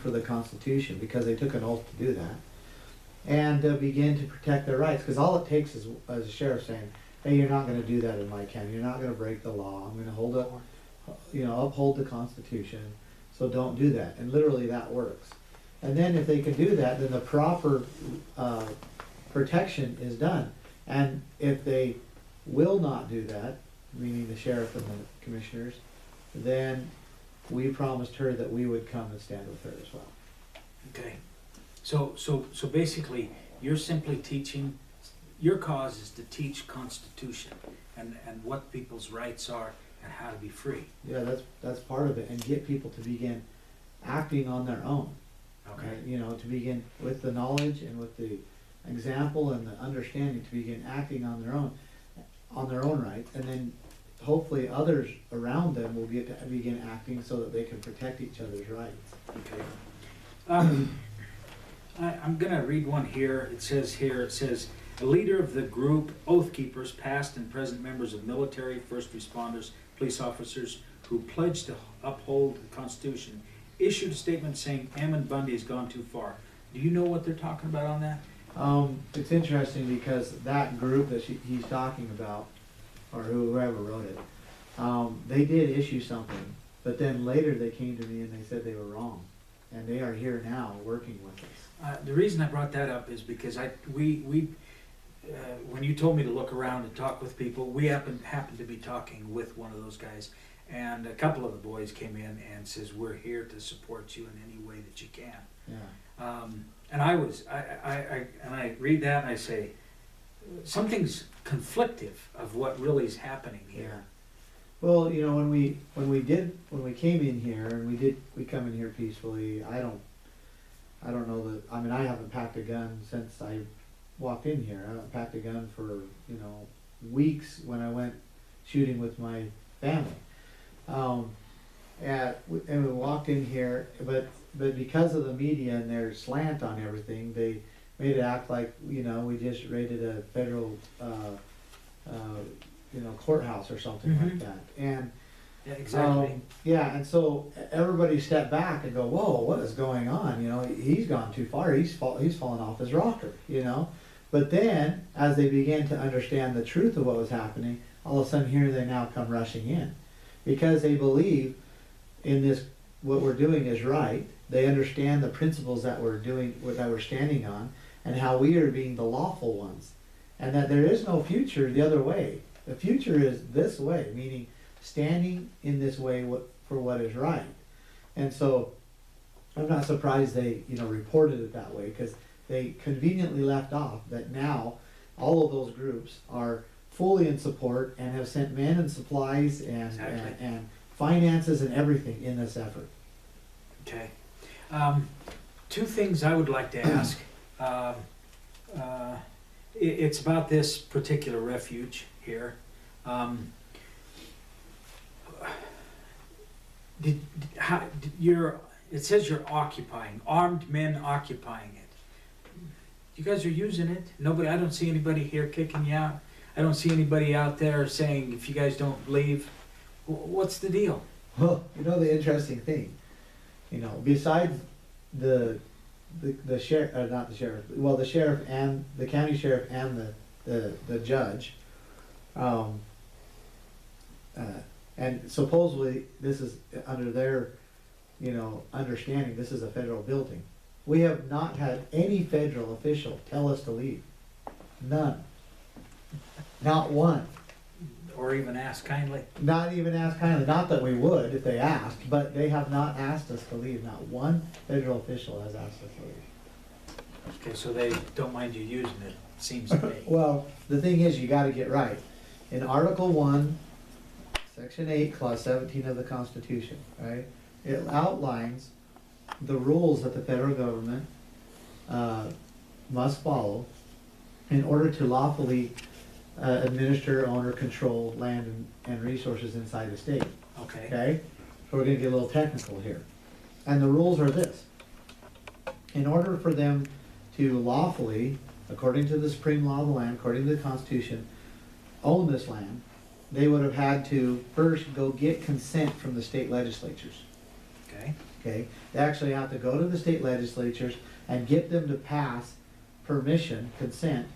for the Constitution, because they took an oath to do that, and begin to protect their rights. Because all it takes is a sheriff saying, hey, you're not going to do that in my county. You're not going to break the law. I'm going to uphold the Constitution. So don't do that. And literally that works. And then if they can do that, then the proper protection is done. And if they will not do that, meaning the sheriff and the commissioners, then we promised her that we would come and stand with her as well. Okay. So basically, you're simply teaching, your cause is to teach Constitution and what people's rights are and how to be free. Yeah, that's part of it, and get people to begin acting on their own. Okay. You know, to begin with the knowledge and with the example and the understanding, to begin acting on their own rights, and then hopefully others around them will get to begin acting so that they can protect each other's rights. Okay. I'm going to read one here. It says, a leader of the group, Oath Keepers, past and present members of military, first responders, police officers who pledge to uphold the Constitution, issued a statement saying Ammon Bundy has gone too far. Do you know what they're talking about on that? It's interesting because that group that he's talking about, or whoever wrote it, they did issue something, but then later they came to me and they said they were wrong. And they are here now working with us. The reason I brought that up is because when you told me to look around and talk with people, we happened to be talking with one of those guys, and a couple of the boys came in and says, we're here to support you in any way that you can. Yeah. And I read that and I say, something's conflictive of what really is happening here. Yeah. Well, you know, when we came in here, and we come in here peacefully. I don't know that. I mean, I haven't packed a gun since I walked in here. I haven't packed a gun for weeks when I went shooting with my family. And we walked in here, but because of the media and their slant on everything, they made it act like we just raided a federal courthouse or something like that. And yeah, exactly. And so everybody stepped back and go, whoa, what is going on? He's gone too far. He's fallen off his rocker. But then as they began to understand the truth of what was happening, all of a sudden here they now come rushing in because they believe in this. What we're doing is right. They understand the principles that we're doing, that we're standing on, and how we are being the lawful ones, and that there is no future the other way. The future is this way, meaning standing in this way for what is right. And so I'm not surprised they reported it that way, because they conveniently left off that now all of those groups are fully in support and have sent men and supplies and exactly. and finances and everything in this effort. Okay. Two things I would like to ask. It's about this particular refuge here. It says you're occupying, armed men occupying it. You guys are using it. Nobody. I don't see anybody here kicking you out. I don't see anybody out there saying if you guys don't leave. What's the deal? Well, the interesting thing, besides the sheriff, not the sheriff, well, the sheriff and the county sheriff and the judge, and supposedly this is under their, understanding, this is a federal building. We have not had any federal official tell us to leave. None. Not one. Or even ask kindly? Not even ask kindly. Not that we would if they asked, but they have not asked us to leave. Not one federal official has asked us to leave. Okay, so they don't mind you using it, seems to me. Well, the thing is, you got to get right. In Article 1, Section 8, Clause 17 of the Constitution, right? It outlines the rules that the federal government must follow in order to lawfully administer, own, or control land and resources inside the state. Okay. Okay? So we're going to get a little technical here. And the rules are this. In order for them to lawfully, according to the supreme law of the land, according to the Constitution, own this land, they would have had to first go get consent from the state legislatures. Okay. okay? They actually have to go to the state legislatures and get them to pass permission, consent,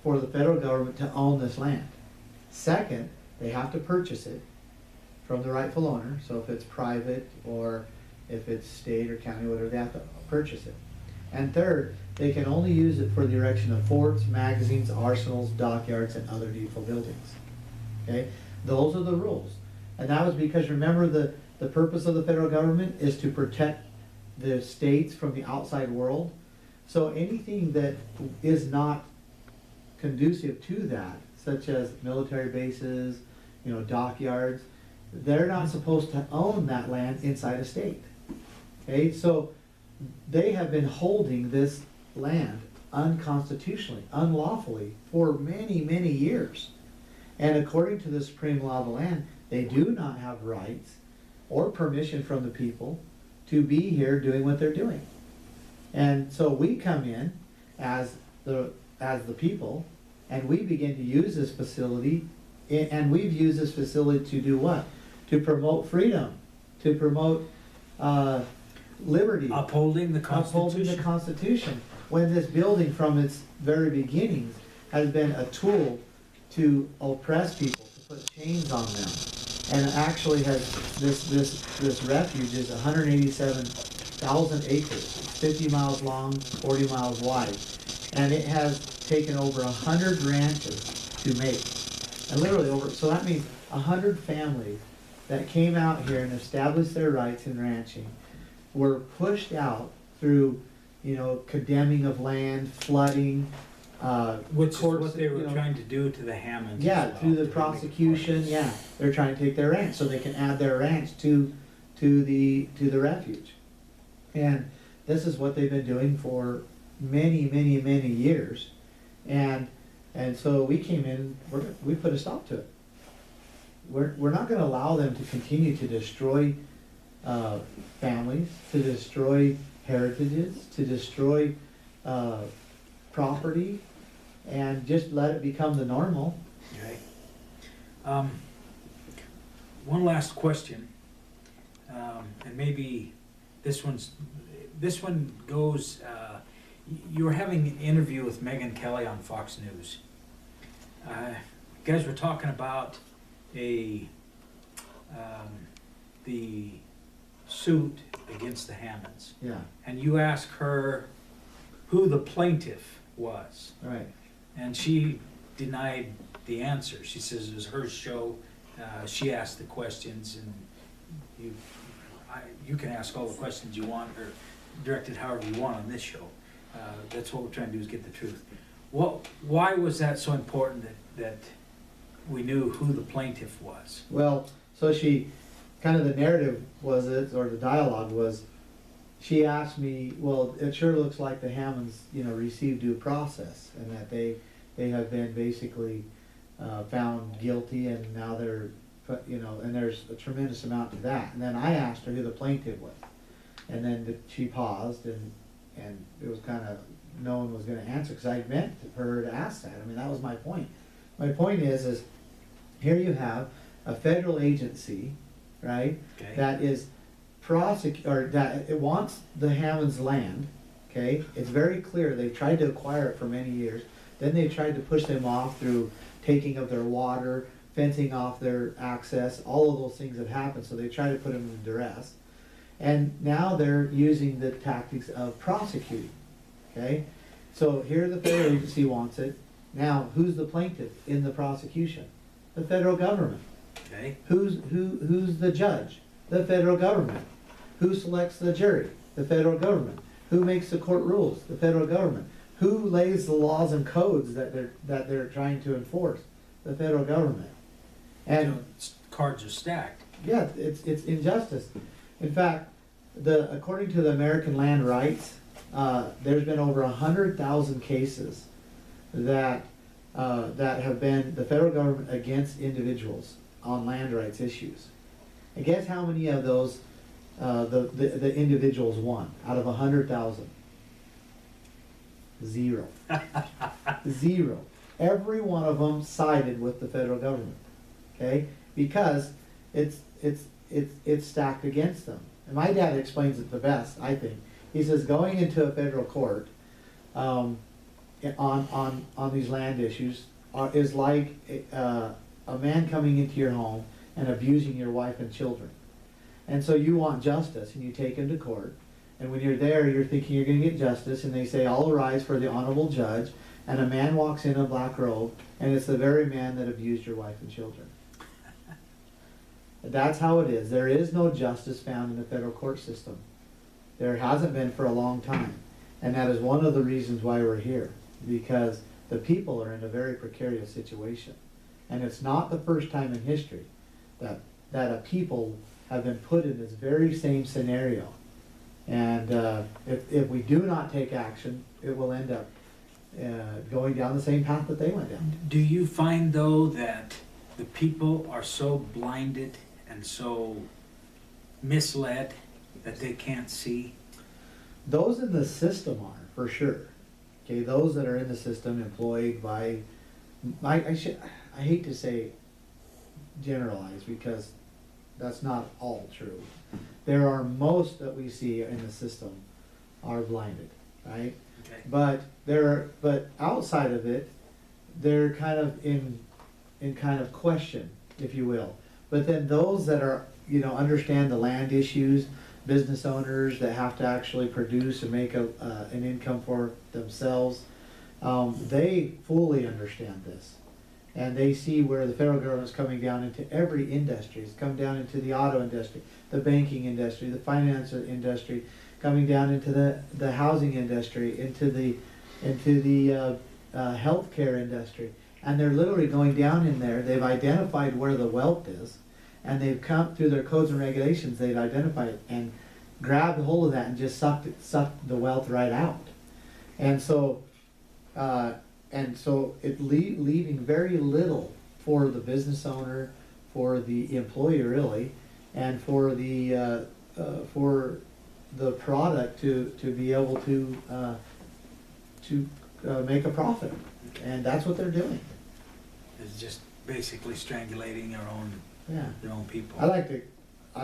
for the federal government to own this land. Second, they have to purchase it from the rightful owner, so if it's private or if it's state or county, whatever, they have to purchase it. And third, they can only use it for the erection of forts, magazines, arsenals, dockyards, and other needful buildings. Okay, those are the rules. And that was because, remember, the purpose of the federal government is to protect the states from the outside world. So anything that is not conducive to that, such as military bases, dockyards, they're not supposed to own that land inside a state. Okay, so they have been holding this land unconstitutionally, unlawfully, for many, many years. And according to the supreme law of the land, they do not have rights or permission from the people to be here doing what they're doing. And so we come in as the people, and we begin to use this facility, and we've used this facility to do what? To promote freedom, to promote liberty. Upholding the Constitution. Upholding the Constitution. When this building from its very beginnings has been a tool to oppress people, to put chains on them. And actually has, this refuge is 187,000 acres, 50 miles long, 40 miles wide. And it has taken over 100 ranches to make. And literally so that means 100 families that came out here and established their rights in ranching were pushed out through, condemning of land, flooding, which courts, is what they were trying to do to the Hammonds. yeah, as well, through the to prosecution, make yeah. They're trying to take their ranch so they can add their ranch to the refuge. And this is what they've been doing for many, many, many years. And so we came in, we put a stop to it. We're not gonna allow them to continue to destroy families, to destroy heritages, to destroy property, and just let it become the normal. Okay. One last question, and maybe this one goes. You were having an interview with Megyn Kelly on Fox News. You guys were talking about the suit against the Hammonds. Yeah, And you asked her who the plaintiff was. right. And she denied the answer. She says it was her show. She asked the questions, and you can ask all the questions you want or direct it however you want on this show. That's what we're trying to do, is get the truth. Why was that so important that we knew who the plaintiff was? Well, so kind of the narrative was or the dialogue was, she asked me, well, it sure looks like the Hammonds, received due process, and that they have been basically found guilty, and now they're, and there's a tremendous amount to that. And then I asked her who the plaintiff was, and then she paused, and it was kind of, no one was going to answer, because I meant for her to ask that. I mean, that was my point. My point is here you have a federal agency, right, Okay. that is that it wants the Hammonds' land, okay? It's very clear. They've tried to acquire it for many years. Then they tried to push them off through taking of their water, fencing off their access. All of those things have happened, so they try to put them in duress. And now they're using the tactics of prosecuting, okay? So here the federal agency wants it. Now, who's the plaintiff in the prosecution? The federal government. Okay. Who's the judge? The federal government. Who selects the jury? The federal government. Who makes the court rules? The federal government. Who lays the laws and codes that they're trying to enforce? The federal government. And Cards are stacked. yeah, it's injustice. In fact, according to the American Land Rights, there's been over 100,000 cases that have been the federal government against individuals on land rights issues. And guess how many of those the individuals won out of 100,000? Zero. Zero. Every one of them sided with the federal government, okay? Because it's stacked against them. And my dad explains it the best, I think. He says going into a federal court on these land issues is like a man coming into your home and abusing your wife and children. And so you want justice, and you take him to court. And when you're there, you're thinking you're going to get justice, and they say, all arise for the honorable judge. And a man walks in a black robe, and it's the very man that abused your wife and children. That's how it is. There is no justice found in the federal court system. There hasn't been for a long time. And that is one of the reasons why we're here, because the people are in a very precarious situation. And it's not the first time in history that a people have been put in this very same scenario. And if we do not take action, it will end up going down the same path that they went down. Do you find, though, that the people are so blinded and so misled that they can't see? Those in the system are, for sure. Okay, those that are in the system employed by, I hate to say generalize, because that's not all true. There are most that we see in the system are blinded, right? Okay. But outside of it, they're kind of in kind of question, if you will. But then those that are, understand the land issues, business owners that have to actually produce and make an income for themselves, they fully understand this. And they see where the federal government's coming down into every industry. It's come down into the auto industry, the banking industry, the finance industry, coming down into the housing industry, into the healthcare industry. And they're literally going down in there. They've identified where the wealth is, and they've come through their codes and regulations. They've identified it and grabbed a hold of that and just sucked the wealth right out. And so leaving very little for the business owner, for the employee really, and for the product to be able to make a profit. And that's what they're doing. It's just basically strangulating their own people. I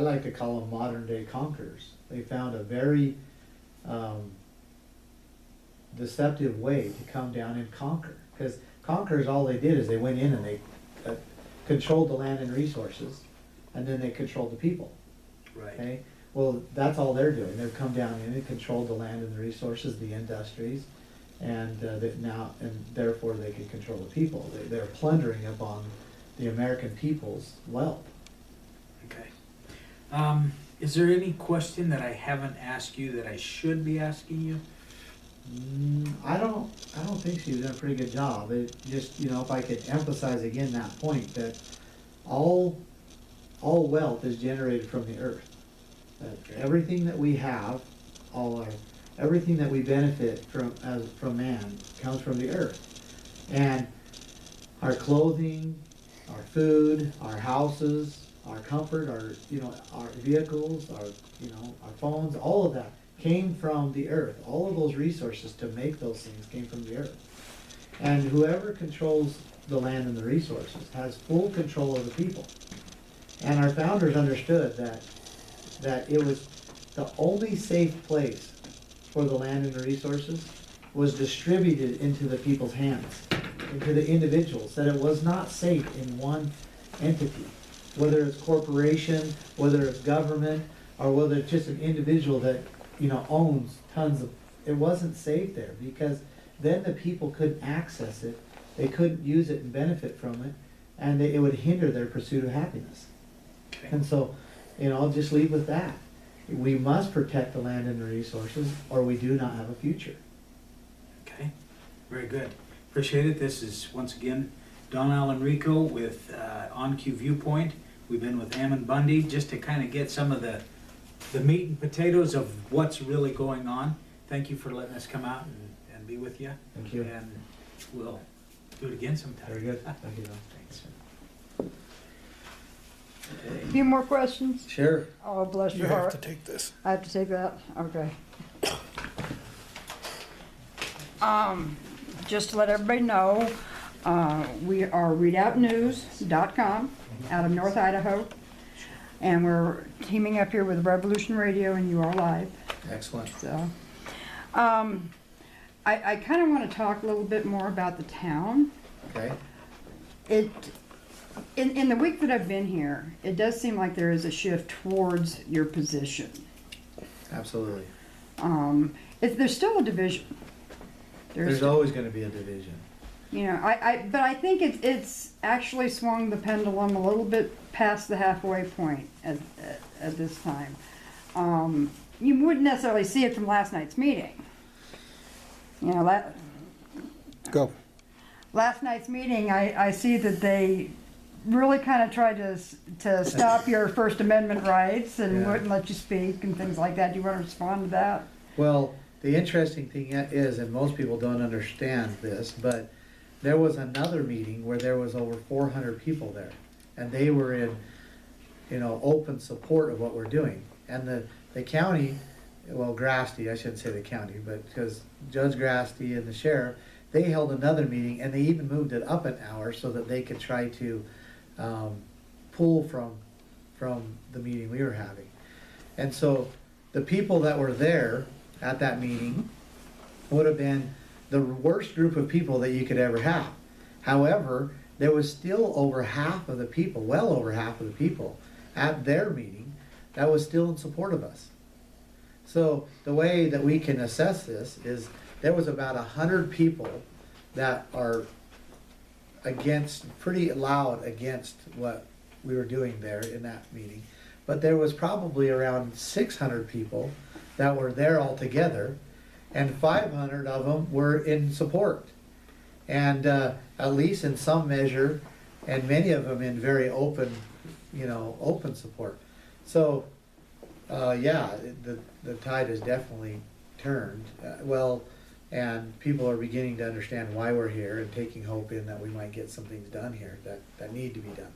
like to call them modern day conquerors. They found a very deceptive way to come down and conquer. Because conquerors, all they did is they went in and they controlled the land and resources, and then they controlled the people. Right. Okay? Well, that's all they're doing. They've come down in and controlled the land and the resources, the industries, and therefore they can control the people. They're plundering upon the American people's wealth. Okay. Is there any question that I haven't asked you that I should be asking you? I don't think so. You've done a pretty good job. It just, if I could emphasize again that point, that all wealth is generated from the earth. That everything that we have, everything that we benefit from man comes from the earth. And our clothing, our food, our houses, our comfort, our vehicles, our phones, all of that came from the earth. All of those resources to make those things came from the earth. And whoever controls the land and the resources has full control of the people. And our founders understood that it was the only safe place for the land and the resources was distributed into the people's hands, into the individuals, that it was not safe in one entity, whether it's corporation, whether it's government, or whether it's just an individual that owns tons of. It wasn't safe there, because then the people couldn't access it, they couldn't use it and benefit from it, and it would hinder their pursuit of happiness. Okay. And so, I'll just leave with that. We must protect the land and the resources, or we do not have a future. Okay, very good. Appreciate it. This is, once again, Don Allen Rico with On-Q Viewpoint. We've been with Ammon Bundy just to kind of get some of the meat and potatoes of what's really going on. Thank you for letting us come out and be with you. Thank you. And we'll do it again sometime. Very good. Thank you. Thanks. A few more questions? Sure. Oh, bless your You heart. have to take this. I have to take that? Okay. Just to let everybody know, we are readoutnews.com out of North Idaho. And we're teaming up here with Revolution Radio and You Are Live. Excellent. So, I kind of want to talk a little bit more about the town. Okay. In the week that I've been here, it does seem like there is a shift towards your position. Absolutely. There's still a division. There's always going to be a division. You know, but I think it's actually swung the pendulum a little bit past the halfway point at this time. You wouldn't necessarily see it from last night's meeting. You know, Go. last night's meeting, I see that they really kind of tried to stop your First Amendment rights and Yeah. wouldn't let you speak and things like that. Do you want to respond to that? Well, the interesting thing is, and most people don't understand this, but there was another meeting where there was over 400 people there, and they were in, open support of what we're doing. And the county, well, Grasty, I shouldn't say the county, but because Judge Grasty and the sheriff, they held another meeting, and they even moved it up an hour so that they could try to pull from the meeting we were having. And so the people that were there at that meeting would have been the worst group of people that you could ever have. However, there was still over half of the people, well over half of the people at their meeting that was still in support of us. So the way that we can assess this is there was about 100 people that are pretty loud against what we were doing there in that meeting. But there was probably around 600 people that were there altogether, and 500 of them were in support. And at least in some measure, and many of them in very open support. So, the tide has definitely turned. And people are beginning to understand why we're here and taking hope in that we might get some things done here that need to be done.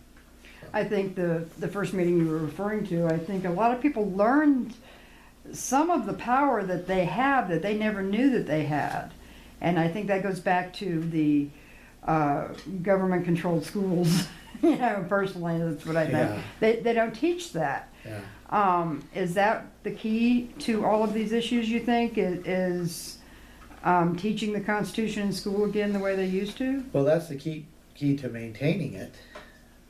I think the first meeting you were referring to, I think a lot of people learned some of the power that they have that they never knew that they had. And I think that goes back to the government-controlled schools. Personally, that's what I think. Yeah. They don't teach that. Yeah. Is that the key to all of these issues, you think, is teaching the Constitution in school again the way they used to? Well, that's the key to maintaining it.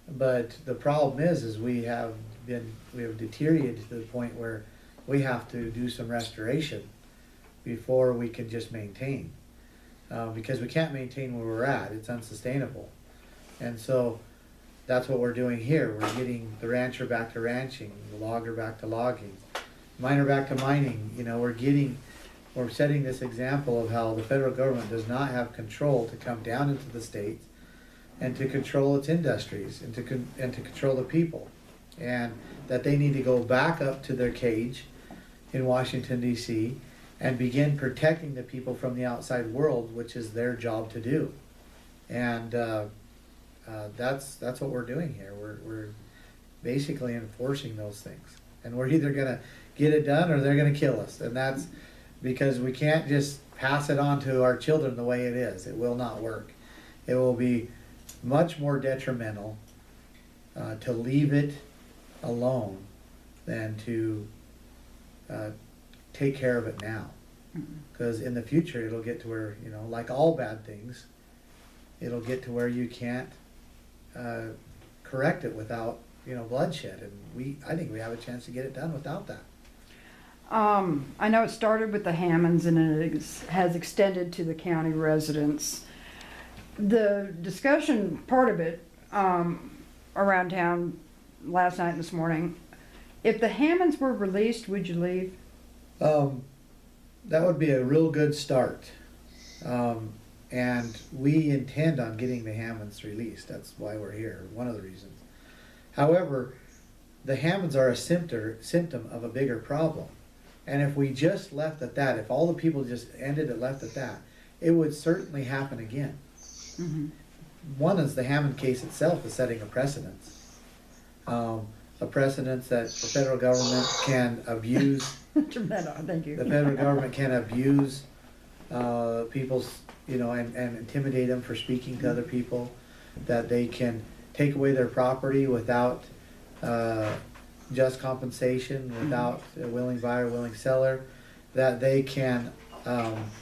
But the problem is we have deteriorated to the point where we have to do some restoration before we can just maintain. Because we can't maintain where we're at. It's unsustainable. And so that's what we're doing here. We're getting the rancher back to ranching, the logger back to logging, miner back to mining. We're setting this example of how the federal government does not have control to come down into the states and to control its industries and to control the people. And that they need to go back up to their cage in Washington, D.C., and begin protecting the people from the outside world, which is their job to do. And that's what we're doing here. We're basically enforcing those things. And we're either going to get it done or they're going to kill us. And that's because we can't just pass it on to our children the way it is. It will not work. It will be much more detrimental to leave it alone than to take care of it now. Because in the future it'll get to where, like all bad things, it'll get to where you can't correct it without, bloodshed. And I think we have a chance to get it done without that. I know it started with the Hammonds and it has extended to the county residents. The discussion part of it around town last night and this morning, if the Hammonds were released, would you leave? That would be a real good start. And we intend on getting the Hammonds released. That's why we're here, one of the reasons. However, the Hammonds are a symptom of a bigger problem. And if we just left at that, if all the people just ended it left at that, it would certainly happen again. Mm-hmm. One is the Hammond case itself is setting a precedence. A precedence that the federal government can abuse. Thank you. The federal government can abuse people's, and intimidate them for speaking to other people. That they can take away their property without just compensation without a willing buyer, willing seller, that they can